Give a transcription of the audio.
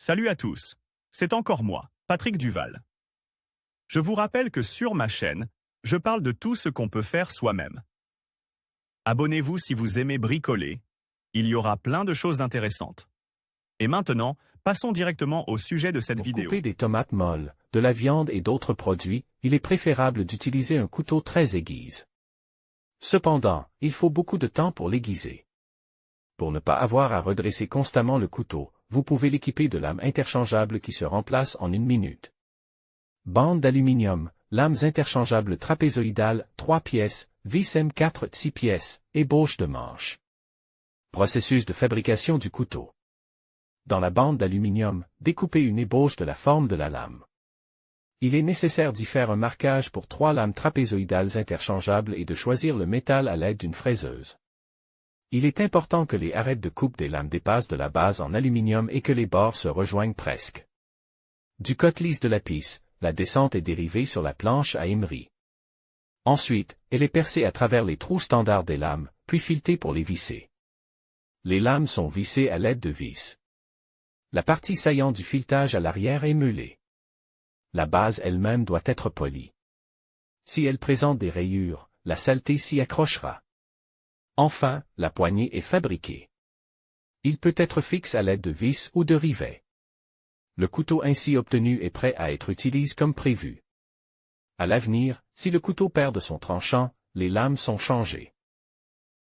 Salut à tous, c'est encore moi, Patrick Duval. Je vous rappelle que sur ma chaîne, je parle de tout ce qu'on peut faire soi-même. Abonnez-vous si vous aimez bricoler, il y aura plein de choses intéressantes. Et maintenant, passons directement au sujet de cette vidéo. Pour couper des tomates molles, de la viande et d'autres produits, il est préférable d'utiliser un couteau très aiguisé. Cependant, il faut beaucoup de temps pour l'aiguiser. Pour ne pas avoir à redresser constamment le couteau, vous pouvez l'équiper de lames interchangeables qui se remplacent en 1 minute. Bandes d'aluminium, lames interchangeables trapézoïdales, 3 pièces, vis M4, 6 pièces, ébauche de manche. Processus de fabrication du couteau. Dans la bande d'aluminium, découpez une ébauche de la forme de la lame. Il est nécessaire d'y faire un marquage pour 3 lames trapézoïdales interchangeables et de choisir le métal à l'aide d'une fraiseuse. Il est important que les arêtes de coupe des lames dépassent de la base en aluminium et que les bords se rejoignent presque. Du cut-lisse de la pisse, la descente est dérivée sur la planche à émery. Ensuite, elle est percée à travers les trous standards des lames, puis filetée pour les visser. Les lames sont vissées à l'aide de vis. La partie saillante du filetage à l'arrière est meulée. La base elle-même doit être polie. Si elle présente des rayures, la saleté s'y accrochera. Enfin, la poignée est fabriquée. Il peut être fixe à l'aide de vis ou de rivets. Le couteau ainsi obtenu est prêt à être utilisé comme prévu. À l'avenir, si le couteau perd de son tranchant, les lames sont changées.